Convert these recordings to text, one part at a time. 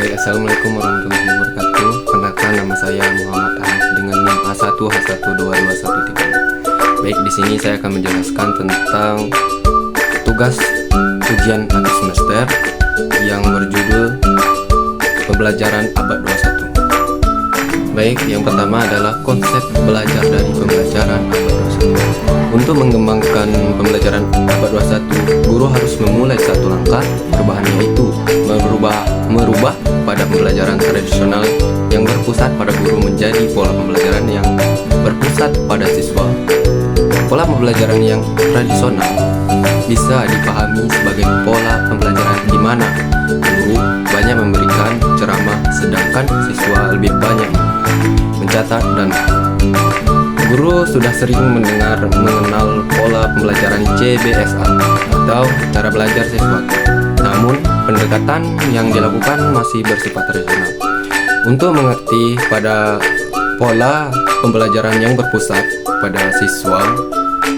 Baik, assalamualaikum warahmatullahi wabarakatuh. Perkenalkan, nama saya Muhammad Hanif dengan NIM A1H12213. Baik, di sini saya akan menjelaskan tentang tugas ujian akhir semester yang berjudul Pembelajaran Abad 21. Baik, yang pertama adalah konsep belajar dari pembelajaran abad 21. Untuk mengembangkan pembelajaran abad 21, guru harus memulai satu langkah perubahan, yaitu merubah pada pembelajaran tradisional yang berpusat pada guru menjadi pola pembelajaran yang berpusat pada siswa. Pola pembelajaran yang tradisional bisa dipahami sebagai pola pembelajaran di mana guru banyak memberikan ceramah sedangkan siswa lebih banyak mencatat dan guru sudah sering mengenal pola pembelajaran CBSA atau cara belajar sesuatu. Namun, pendekatan yang dilakukan masih bersifat tradisional. Untuk mengerti pada pola pembelajaran yang berpusat pada siswa,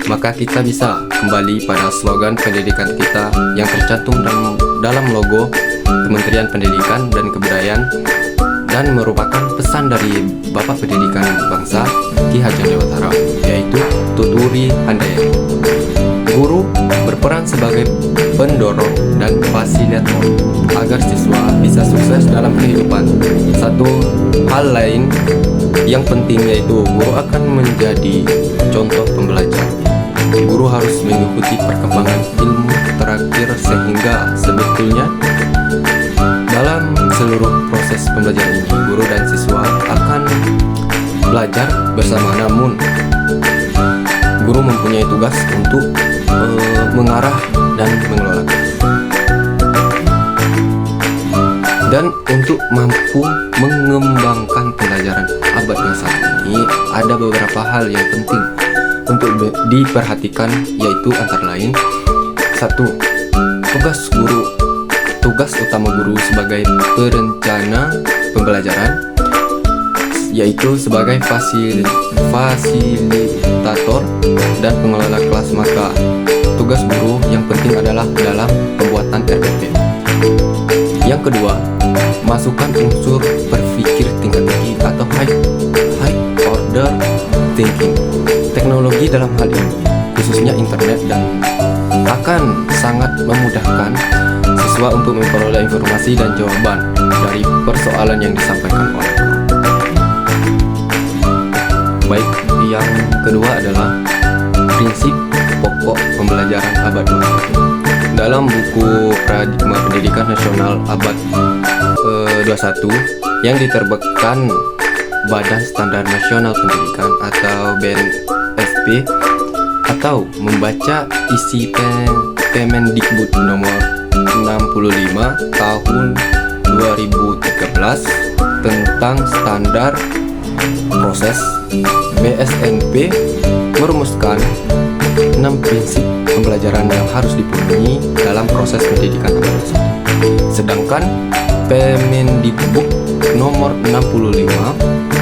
maka kita bisa kembali pada slogan pendidikan kita yang tercantum dalam logo Kementerian Pendidikan dan Kebudayaan dan merupakan pesan dari Bapak Pendidikan Bangsa Ki Hajar Dewantara, yaitu Tuturi Handayani. Guru berperan sebagai pendorong dan fasilitator agar siswa bisa sukses dalam kehidupan. Satu hal lain yang penting yaitu guru akan menjadi contoh pembelajar. Guru harus mengikuti perkembangan ilmu terakhir sehingga sebetulnya dalam seluruh proses pembelajaran ini, guru dan siswa akan belajar bersama. Namun, guru mempunyai tugas untuk mengarah dan mengelola kelas. Dan untuk mampu mengembangkan pembelajaran abad 21 ini, ada beberapa hal yang penting untuk diperhatikan, yaitu antara lain: 1. Tugas utama guru sebagai perencana pembelajaran, yaitu sebagai fasilitator dan pengelola kelas. Maka tugas guru yang penting adalah dalam pembuatan RPP. Yang kedua, masukkan unsur berpikir tingkat tinggi atau high order thinking. Teknologi dalam hal ini, khususnya internet, dan akan sangat memudahkan siswa untuk memperoleh informasi dan jawaban dari persoalan yang disampaikan oleh guru. Baik, yang kedua adalah prinsip pokok pembelajaran abad 21. Dalam buku Paradigma Pendidikan Nasional Abad 21 yang diterbitkan Badan Standar Nasional Pendidikan atau BNSP, atau membaca isi Kemendikbud nomor 65 tahun 2013 tentang standar proses, BSNP merumuskan 6 prinsip pembelajaran yang harus dipenuhi dalam proses pendidikan abad 21. Sedangkan Kemendikbud nomor 65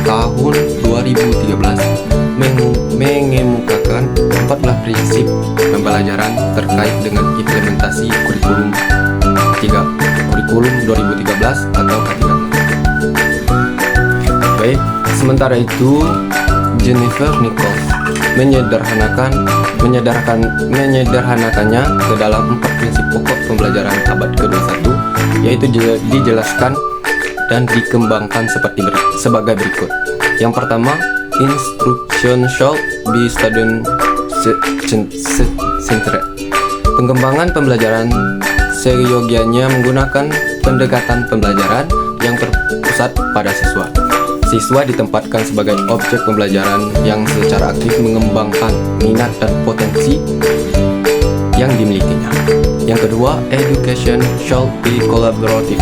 tahun 2013 mengemukakan 14 prinsip pembelajaran terkait dengan implementasi kurikulum 2013 atau K13. Baik, sementara itu Jennifer Nichols menyederhanakannya ke dalam 4 prinsip pokok pembelajaran abad ke-21, yaitu dijelaskan dan dikembangkan sebagai berikut. Yang pertama, instruction should be student-centered. Pengembangan pembelajaran seyogianya menggunakan pendekatan pembelajaran yang terpusat pada siswa. Siswa ditempatkan sebagai objek pembelajaran yang secara aktif mengembangkan minat dan potensi yang dimilikinya. Yang kedua, education should be collaborative.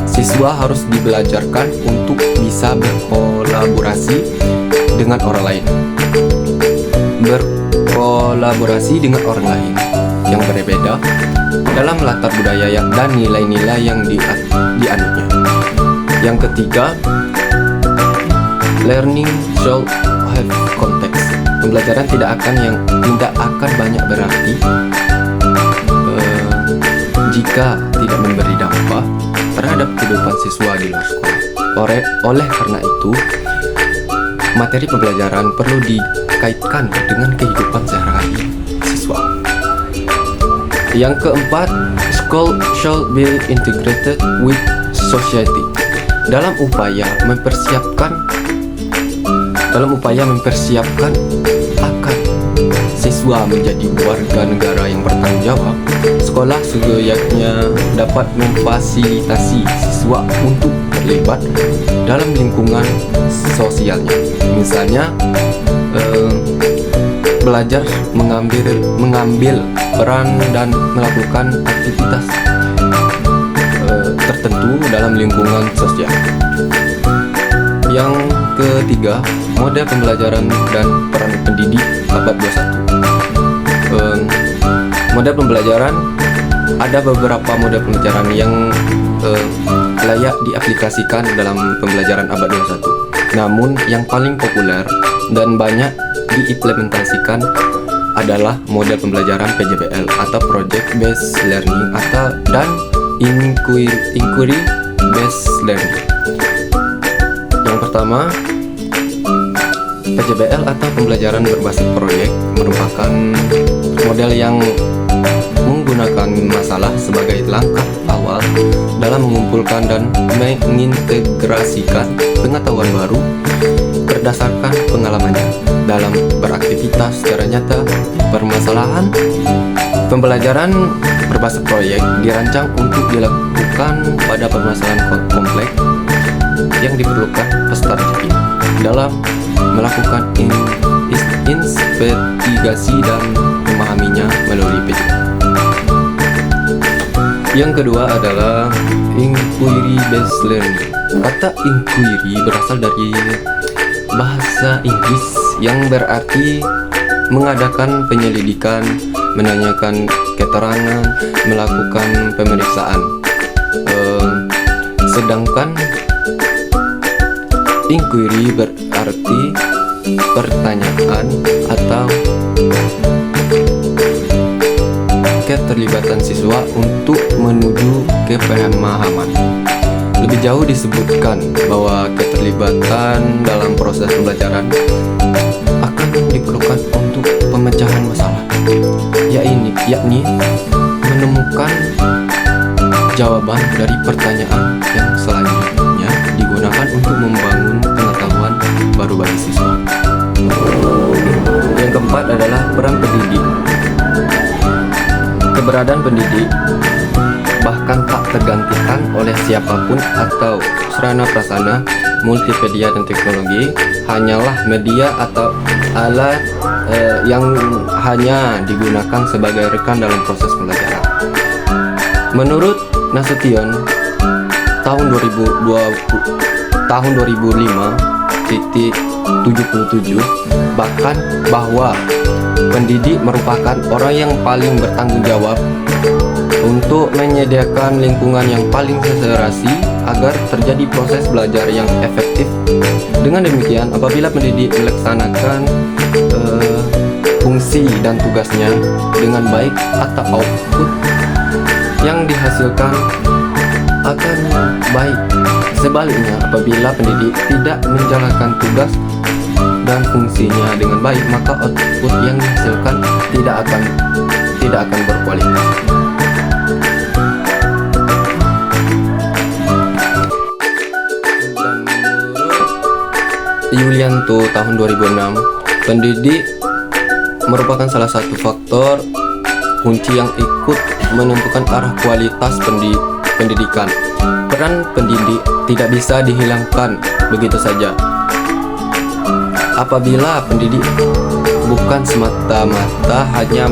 Siswa harus dibelajarkan untuk bisa berkolaborasi dengan orang lain. Berkolaborasi dengan orang lain yang berbeda dalam latar budaya dan nilai-nilai yang dianutnya. Yang ketiga, learning should have context. Pembelajaran tidak akan banyak berarti jika tidak memberi dampak terhadap kehidupan siswa di luar sekolah. Oleh karena itu, materi pembelajaran perlu dikaitkan dengan kehidupan sehari-hari siswa. Yang keempat, school shall be integrated with society. Dalam upaya mempersiapkan akan siswa menjadi warga negara yang bertanggung jawab, sekolah seyogyanya dapat memfasilitasi siswa untuk terlibat dalam lingkungan sosialnya. Misalnya, belajar mengambil peran dan melakukan aktivitas tertentu dalam lingkungan sosial. Yang ketiga, model pembelajaran dan peran pendidik abad 21. Model pembelajaran, ada beberapa model pembelajaran yang layak diaplikasikan dalam pembelajaran abad 21. Namun yang paling populer dan banyak diimplementasikan adalah model pembelajaran PJBL atau Project Based Learning dan Inquiry Based Learning. Yang pertama, PJBL atau pembelajaran berbasis proyek merupakan model yang menggunakan masalah sebagai langkah awal dalam mengumpulkan dan mengintegrasikan pengetahuan baru berdasarkan pengalamannya dalam beraktivitas secara nyata. Permasalahan pembelajaran berbasis proyek dirancang untuk dilakukan pada permasalahan kompleks yang diperlukan peserta didik dalam melakukan investigasi dan memahaminya melalui PJBL. Yang kedua adalah Inquiry Based Learning. Kata inquiry berasal dari bahasa Inggris yang berarti mengadakan penyelidikan, menanyakan keterangan, melakukan pemeriksaan. Sedangkan inquiry berarti pertanyaan atau keterlibatan siswa untuk menuju kepemahaman. Lebih jauh disebutkan bahwa keterlibatan dalam proses pembelajaran akan diperlukan untuk pemecahan masalah, yakni menemukan jawaban dari pertanyaan yang selanjutnya digunakan untuk membangun pengetahuan baru bagi siswa. Yang keempat adalah peran pendidik. Keberadaan pendidik bahkan tak tergantikan oleh siapapun atau sarana prasarana multimedia dan teknologi hanyalah media atau alat yang hanya digunakan sebagai rekan dalam proses pembelajaran. Menurut Nasution tahun 2005-77 bahkan bahwa pendidik merupakan orang yang paling bertanggung jawab untuk menyediakan lingkungan yang paling seserasi agar terjadi proses belajar yang efektif. Dengan demikian, apabila pendidik melaksanakan fungsi dan tugasnya dengan baik, atau output yang dihasilkan akan baik. Sebaliknya, apabila pendidik tidak menjalankan tugas dan fungsinya dengan baik, maka output yang dihasilkan tidak akan berkualitas. Dan menurut Yulianto tahun 2006, pendidik merupakan salah satu faktor kunci yang ikut menentukan arah kualitas pendidikan. Peran pendidik tidak bisa dihilangkan begitu saja. Apabila pendidik bukan semata-mata hanya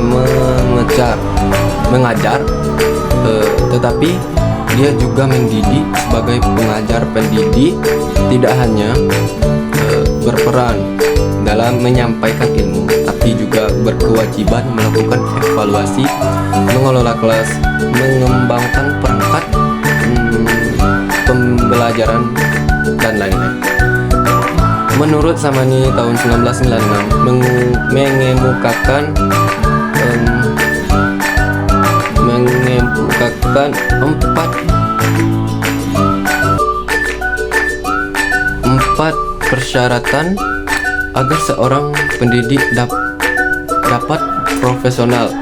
mengajar, tetapi dia juga mendidik. Sebagai pengajar, pendidik tidak hanya berperan dalam menyampaikan ilmu, tapi juga berkewajiban melakukan evaluasi, mengelola kelas, mengembangkan perangkat pembelajaran, dan lain-lain. Menurut Samani tahun 1996 mengemukakan 4 persyaratan agar seorang pendidik dapat profesional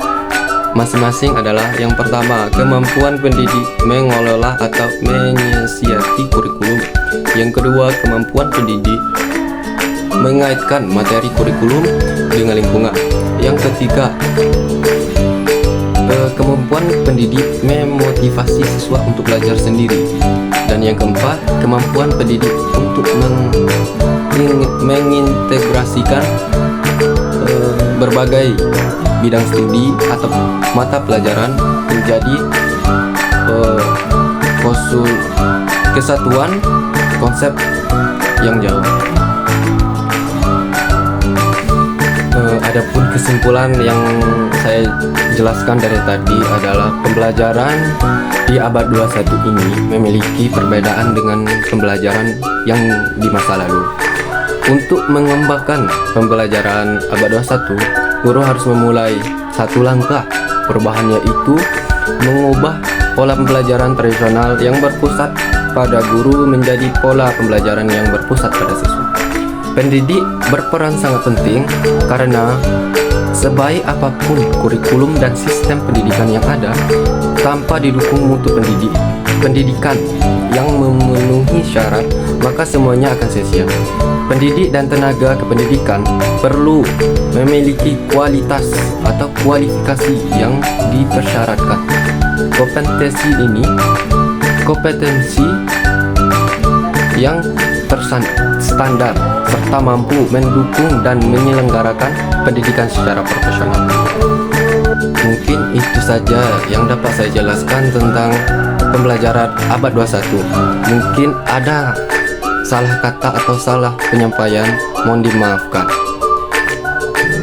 masing-masing adalah: yang pertama, kemampuan pendidik mengelola atau menyiasati kurikulum. Yang kedua, kemampuan pendidik mengaitkan materi kurikulum dengan lingkungan. Yang ketiga, kemampuan pendidik memotivasi siswa untuk belajar sendiri. Dan yang keempat, kemampuan pendidik untuk mengintegrasikan berbagai bidang studi atau mata pelajaran menjadi kesatuan konsep yang jauh. Adapun kesimpulan yang saya jelaskan dari tadi adalah pembelajaran di abad 21 ini memiliki perbedaan dengan pembelajaran yang di masa lalu. Untuk mengembangkan pembelajaran abad 21, guru harus memulai satu langkah. Perubahannya itu mengubah pola pembelajaran tradisional yang berpusat pada guru menjadi pola pembelajaran yang berpusat pada siswa. Pendidik berperan sangat penting karena sebaik apapun kurikulum dan sistem pendidikan yang ada, tanpa didukung mutu pendidikan yang memenuhi syarat, maka semuanya akan sia-sia. Pendidik dan tenaga kependidikan perlu memiliki kualitas atau kualifikasi yang dipersyaratkan. Kompetensi yang terstandar serta mampu mendukung dan menyelenggarakan pendidikan secara profesional. Mungkin itu saja yang dapat saya jelaskan tentang pembelajaran abad 21. Mungkin ada salah kata atau salah penyampaian, mohon dimaafkan.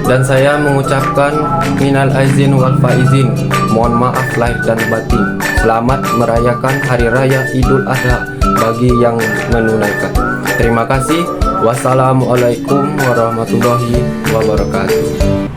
Dan saya mengucapkan minal aizin wal faizin, mohon maaf lahir dan batin. Selamat merayakan Hari Raya Idul Adha bagi yang menunaikan. Terima kasih. Wassalamualaikum warahmatullahi wabarakatuh.